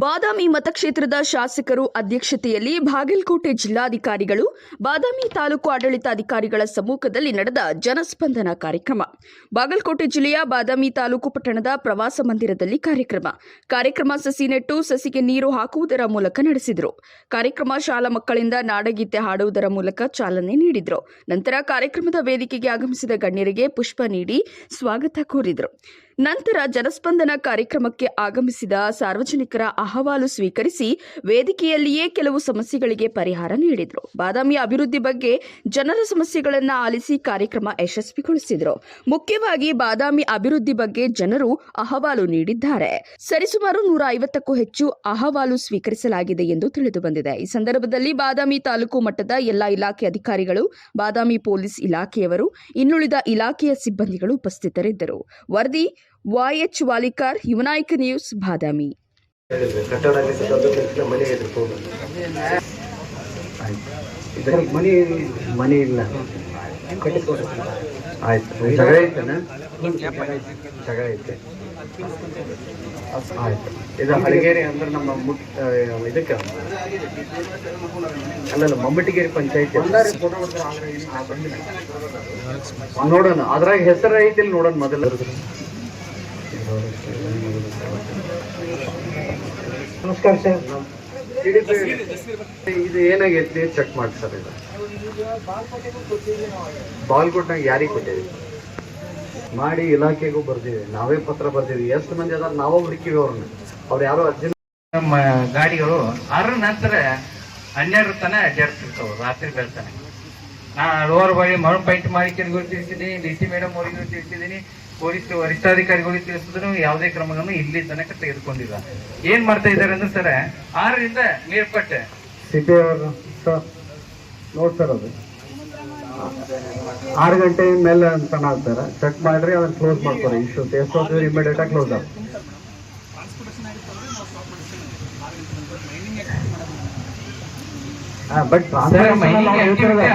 ಬಾದಾಮಿ ಮತಕ್ಷೇತ್ರದ ಶಾಸಕರು ಅಧ್ಯಕ್ಷತೆಯಲ್ಲಿ ಬಾಗಲಕೋಟೆ ಜಿಲ್ಲಾಧಿಕಾರಿಗಳು ಬಾದಾಮಿ ತಾಲೂಕು ಆಡಳಿತಾಧಿಕಾರಿಗಳ ಸಮ್ಮುಖದಲ್ಲಿ ನಡೆದ ಜನಸ್ಪಂದನ ಕಾರ್ಯಕ್ರಮ. ಬಾಗಲಕೋಟೆ ಜಿಲ್ಲೆಯ ಬಾದಾಮಿ ತಾಲೂಕು ಪಟ್ಟಣದ ಪ್ರವಾಸ ಮಂದಿರದಲ್ಲಿ ಕಾರ್ಯಕ್ರಮ ಸಸಿ ನೆಟ್ಟು ಸಸಿಗೆ ನೀರು ಹಾಕುವುದರ ಮೂಲಕ ನಡೆಸಿದರು. ಕಾರ್ಯಕ್ರಮ ಶಾಲಾ ಮಕ್ಕಳಿಂದ ನಾಡಗೀತೆ ಹಾಡುವುದರ ಮೂಲಕ ಚಾಲನೆ ನೀಡಿದರು. ನಂತರ ಕಾರ್ಯಕ್ರಮದ ವೇದಿಕೆಗೆ ಆಗಮಿಸಿದ ಗಣ್ಯರಿಗೆ ಪುಷ್ಪ ನೀಡಿ ಸ್ವಾಗತ ಕೋರಿದರು. ನಂತರ ಜನಸ್ಪಂದನ ಕಾರ್ಯಕ್ರಮಕ್ಕೆ ಆಗಮಿಸಿದ ಸಾರ್ವಜನಿಕರ ಅಹವಾಲು ಸ್ವೀಕರಿಸಿ ವೇದಿಕೆಯಲ್ಲಿಯೇ ಕೆಲವು ಸಮಸ್ಯೆಗಳಿಗೆ ಪರಿಹಾರ ನೀಡಿದರು. ಬಾದಾಮಿ ಅಭಿವೃದ್ಧಿ ಬಗ್ಗೆ ಜನರ ಸಮಸ್ಯೆಗಳನ್ನು ಆಲಿಸಿ ಕಾರ್ಯಕ್ರಮ ಯಶಸ್ವಿಗೊಳಿಸಿದರು. ಮುಖ್ಯವಾಗಿ ಬಾದಾಮಿ ಅಭಿವೃದ್ಧಿ ಬಗ್ಗೆ ಜನರು ಅಹವಾಲು ನೀಡಿದ್ದಾರೆ. ಸರಿಸುಮಾರು 150ಕ್ಕೂ ಹೆಚ್ಚು ಅಹವಾಲು ಸ್ವೀಕರಿಸಲಾಗಿದೆ ಎಂದು ತಿಳಿದು ಬಂದಿದೆ. ಈ ಸಂದರ್ಭದಲ್ಲಿ ಬಾದಾಮಿ ತಾಲೂಕು ಮಟ್ಟದ ಎಲ್ಲಾ ಇಲಾಖೆ ಅಧಿಕಾರಿಗಳು, ಬಾದಾಮಿ ಪೊಲೀಸ್ ಇಲಾಖೆಯವರು, ಇನ್ನುಳಿದ ಇಲಾಖೆಯ ಸಿಬ್ಬಂದಿಗಳು ಉಪಸ್ಥಿತರಿದ್ದರು. ವರದಿ YH ವಾಲಿಕಾರ್, ಯುವನಾಯಕ ನ್ಯೂಸ್, ಬಾದಾಮಿ. ಮನೆ ಇಲ್ಲ ಆಯ್ತು, ಜಗಳ ಐತೆನಾ? ಜಗಳ ಐತೆ, ಆಯ್ತು. ಇದು ಹಳಗೇರಿ ಅಂದ್ರೆ ನಮ್ಮ ಇದಕ್ಕೆ ಅಲ್ಲಲ್ಲ, ಮಮ್ಮಟಿಗೇರಿ ಪಂಚಾಯತಿ ನೋಡೋಣ. ಅದ್ರಾಗ ಹೆಸರು ಐತಿಲ್ಲ ನೋಡೋಣ ಮೊದಲು. ನಮಸ್ಕಾರ ಸರ್. ಇದು ಏನಾಗೈತಿ ಚೆಕ್ ಮಾಡಿ ಸರ್. ಇದು ಬಾಲ್ಕೋಟ್ನಾಗ ಯಾರಿಗೆ ಕೊಟ್ಟಿದ್ವಿ ಮಾಡಿ ಇಲಾಖೆಗೂ ಬರ್ದಿವಿ, ನಾವೇ ಪತ್ರ ಬರ್ದಿವಿ. ಎಷ್ಟು ಮಂದಿ ಅದಾರ ನಾವೇ ಹುಡುಕಿವಿ ಅವ್ರನ್ನ. ಅವ್ರು ಯಾರೋ ಅರ್ಜೆಂಟ್ ನಮ್ಮ ಗಾಡಿಗಳು 6 ನಂತರ 12 ತನ ಅಡ್ಡಾಡ್ತಿರ್ತಾವ ರಾತ್ರಿ ಬೆಳ್ತಾನೆ. ನಾ ರೋರ್ ಬಳಿ ಮಣ್ಣು ಪೈಂಟ್ ಮಾಲೀಕರಿಗೂ ತಿಳಿಸಿದ್ದೀನಿ, DC ಮೇಡಮ್ ಅವರಿಗೂ ತಿಳಿಸಿದ್ದೀನಿ, ಪೊಲೀಸ್ ವರಿಷ್ಠಾಧಿಕಾರಿಗಳಿಗೆ ತಿಳಿಸಿದ್ರು. ಯಾವುದೇ ಕ್ರಮಗಳನ್ನು ಇಲ್ಲಿ ತನಕ ತೆಗೆದುಕೊಂಡಿಲ್ಲ. ಏನ್ ಮಾಡ್ತಾ ಇದ್ದಾರೆ ಅಂದ್ರೆ ಸರ್, 6ರಿಂದ ಮೇಲ್ಪಟ್ಟೆ ಸಿಟಿ ಅವರು ಸರ್ ನೋಡ್ ಸರ್, ಅದು 6 ಗಂಟೆ ಮೇಲೆ ಅಂತ ಹೇಳ್ತಾರೆ. ಚೆಕ್ ಮಾಡ್ರಿ, ಅದನ್ನ ಕ್ಲೋಸ್ ಮಾಡ್ತಾರೆ. ಇಶ್ಯೂ ಎಷ್ಟೊತ್ತು ಇಮಿಡಿಯೇಟ್ ಆಗಿ ಕ್ಲೋಸ್ ಆಗುತ್ತೆ. ಬಟ್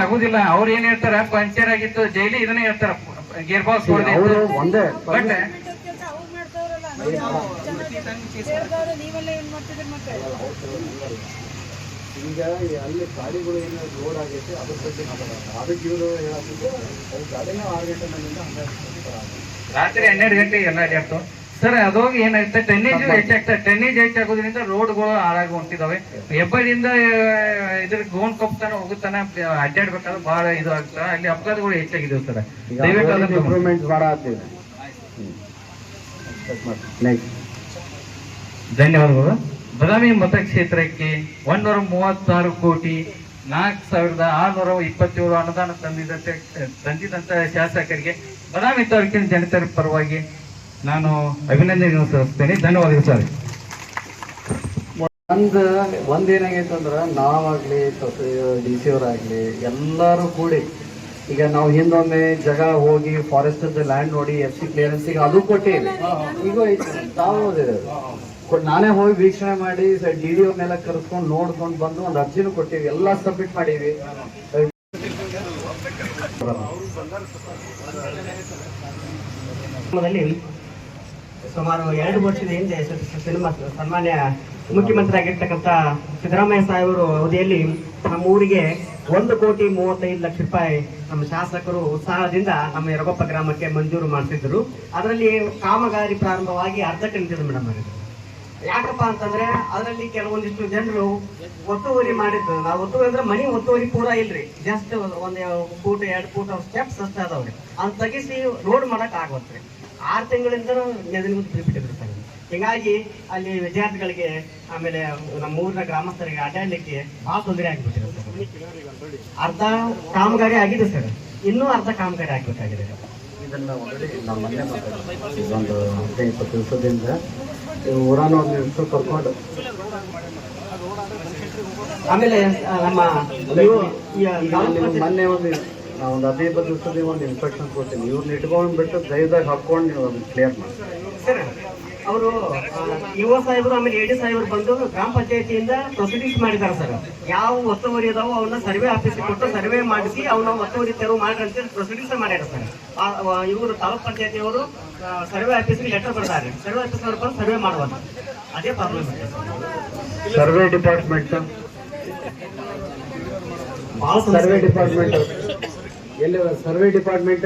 ಆಗುದಿಲ್ಲ. ಅವ್ರು ಏನ್ ಹೇಳ್ತಾರ, ಪಂಚರ್ ಆಗಿತ್ತು ಜೈಲಿ, ಇದನ್ನ ಹೇಳ್ತಾರ ಗೇರ್ ಬಾಕ್ಸ್ ಒಂದೇ ಬಟ್ ಈಗ ಅಲ್ಲಿ ಗಾಡಿಗಳು ಏನು ರೋಡ್ ಆಗೈತೆ ಅದ್ರ ಬಗ್ಗೆ ಅದಕ್ಕೆ ಇವರು ಹೇಳತ್ತಿದ್ದು ಅದು ಗಾಡಿನ 6 ಗಂಟೆ ಮೇಲಿಂದ ರಾತ್ರಿ 12 ಗಂಟೆ ಎಲ್ಲ ಅಡ್ಡಾಡ್ತು ಸರ್. ಅದೋಗಿ ಏನಾಗುತ್ತೆ, ಟೆನ್ನೇಜ್ ಹೆಚ್ಚಾಗ್ತದೆ. ಟೆನ್ನೇಜ್ ಹೆಚ್ಚಾಗೋದ್ರಿಂದ ರೋಡ್ಗಳು ಹಾಳಾಗಿ ಹೊಂಟಿದಾವೆ. ಹೆಬ್ಬದಿಂದ ಇದ್ರ ಗೋನ್ ಕಪ್ತಾನ ಹೋಗುತ್ತಾನ ಅಡ್ಡಾಡ್ಬೇಕಾದ್ರೆ ಬಹಳ ಇದು ಆಗ್ತದೆ. ಅಲ್ಲಿ ಅಪಘಾತಗಳು ಹೆಚ್ಚಾಗಿದ್ದಾವೆ ಸರ್. ದಯವಿಟ್ಟು ಇಂಪ್ರೂವ್ಮೆಂಟ್ ಮಾಡತ್ತೀವಿ. ಧನ್ಯವಾದಗಳು. ಬಾದಾಮಿ ಮತಕ್ಷೇತ್ರಕ್ಕೆ 136 ಕೋಟಿ 4,627 ಅನುದಾನ ತಂದಿದಂತ ಶಾಸಕರಿಗೆ ಬಾದಾಮಿ ತಾಲೂಕಿನ ಜನತೆಯ ಪರವಾಗಿ ನಾನು ಅಭಿನಂದನೆ ಸಲ್ಲಿಸ್ತೇನೆ. ಧನ್ಯವಾದಗಳು ಸರ್. ಒಂದೇನಾಗೈತೆ ಅಂದ್ರೆ, ನಾವಾಗ್ಲಿ DC ಅವರಾಗ್ಲಿ ಎಲ್ಲರೂ ಕೂಡಿ, ಈಗ ನಾವು ಹಿಂದೊಮ್ಮೆ ಜಾಗ ಹೋಗಿ ಫಾರೆಸ್ಟ್ ಲ್ಯಾಂಡ್ ನೋಡಿ FC ಕ್ಲಿಯರೆನ್ಸಿಗೆ ಅದು ಕೊಟ್ಟಿವಿ. ಈಗ ತಾವು ನಾನೇ ಹೋಗಿ ವೀಕ್ಷಣೆ ಮಾಡಿ DDO ಮೇಲೆ ಕರೆಸ್ಕೊಂಡು ನೋಡ್ಕೊಂಡು ಬಂದು ಒಂದು ಅರ್ಜಿನೂ ಕೊಟ್ಟಿವಿ, ಎಲ್ಲ ಸಬ್ಮಿಟ್ ಮಾಡೀವಿ. ಸುಮಾರು 2 ವರ್ಷದ ಹಿಂದೆ ಸನ್ಮಾನ್ಯ ಮುಖ್ಯಮಂತ್ರಿ ಆಗಿರ್ತಕ್ಕಂಥ ಸಿದ್ದರಾಮಯ್ಯ ಸಾಹೇಬರು ಅವಧಿಯಲ್ಲಿ ನಮ್ಮ ಊರಿಗೆ 1,35,00,000 ರೂಪಾಯಿ ನಮ್ಮ ಶಾಸಕರು ಉತ್ಸಾಹದಿಂದ ನಮ್ಮ ಯರಗೊಪ್ಪ ಗ್ರಾಮಕ್ಕೆ ಮಂಜೂರು ಮಾಡಿಸಿದ್ರು. ಅದರಲ್ಲಿ ಕಾಮಗಾರಿ ಪ್ರಾರಂಭವಾಗಿ ಅರ್ಧಕ್ಕೆ ನಿಂತಿದೆ ಮೇಡಮ್. ಯಾಕಪ್ಪ ಅಂತಂದ್ರೆ ಅದರಲ್ಲಿ ಕೆಲವೊಂದಿಷ್ಟು ಜನರು ಒತ್ತುವರಿ ಮಾಡಿದ್ರು. ನಾವು ಒತ್ತುವರಿ ಅಂದ್ರೆ ಮನಿ ಒತ್ತುವರಿ ಪೂರಾ ಇಲ್ರಿ, ಜಸ್ಟ್ 1 ಫೂಟ್ 2 ಫೂಟ್ ಸ್ಟೆಪ್ಸ್ ಅಷ್ಟೇ ಅದಾವ್ರಿ. ಅಂತ ತೆಗಿಸಿ ರೋಡ್ ಮಾಡಕ್ ಆಗತ್ರಿ. 6 ತಿಂಗಳಿಂದ ನೆದನಿಗುಂದು ಬಿಟ್ಟಿದ್ರು ಸರ್. ಹೀಗಾಗಿ ಅಲ್ಲಿ ವಿದ್ಯಾರ್ಥಿಗಳಿಗೆ, ಆಮೇಲೆ ನಮ್ಮ ಊರಿನ ಗ್ರಾಮಸ್ಥರಿಗೆ ಅಡ್ಡಾಡ್ಲಿಕ್ಕೆ ಬಹಳ ತೊಂದರೆ ಆಗಿಬಿಟ್ಟಿದೆ ಸರ್. ಅರ್ಧ ಕಾಮಗಾರಿ ಆಗಿದೆ ಸರ್, ಇನ್ನೂ ಅರ್ಧ ಕಾಮಗಾರಿ ಆಗ್ಬೇಕಾಗಿದೆ. ಇದನ್ನ ನಮ್ಮ ಮನೆ ಒಂದು 15-20 ದಿವಸದಿಂದ ಊರಾನ ಒಂದು ನಿಮಿಷ ಕರ್ಕೊಂಡು, ಆಮೇಲೆ ನಮ್ಮ ಮೊನ್ನೆ ಒಂದು 15 ದಿವಸದಿಂದ ಒಂದು ಇನ್ಸ್ಪೆಕ್ಷನ್ ಕೊಡ್ತೀನಿ. ಇವ್ರನ್ನ ಇಟ್ಕೊಂಡು ಬಿಟ್ಟು ದಯದಾಗ ಹಾಕೊಂಡು ನೀವು ಅದನ್ನ ಕ್ಲಿಯರ್ ಮಾಡಿ ಸರ್. ಅವರು ಯುವ ಸಾಹೇಬರು ಆಮೇಲೆ AD ಸಾಹೇಬರು ಬಂದು ಗ್ರಾಮ ಪಂಚಾಯತಿಯಿಂದ ಪ್ರೊಸೀಡಿಂಗ್ಸ್ ಮಾಡಿದ್ದಾರೆ ಸರ್. ಯಾವ ಒತ್ತುವರಿ ಅದಾವ ಅವನ್ನ ಸರ್ವೆ ಆಫೀಸಿಗೆ ಕೊಟ್ಟು ಸರ್ವೆ ಮಾಡಿಸಿ ಅವನ್ನ ಒತ್ತುವರಿ ತೆರವು ಮಾಡ್ರಿ ಅಂತ ಪ್ರೊಸೀಡಿಂಗ್ಸ್ ಮಾಡ್ಯಾರ ಸರ್. ಇವರು ತಾಲೂಕ್ ಪಂಚಾಯತಿಯವರು ಸರ್ವೆ ಆಫೀಸ್ಗೆ ಲೆಟರ್ ಬರ್ತಾರೆ. ಸರ್ವೆ ಆಫೀಸ್ನವ್ರು ಬಂದು ಸರ್ವೆ ಮಾಡುವಂತ ಅದೇ ಪ್ರಾಬ್ಲಮ್. ಸರ್ವೆ ಡಿಪಾರ್ಟ್ಮೆಂಟ್ ಭಾಳ ಸರ್ವೆ ಡಿಪಾರ್ಟ್ಮೆಂಟ್ ಎಲ್ಲಿ ಸರ್ವೆ ಡಿಪಾರ್ಟ್ಮೆಂಟ್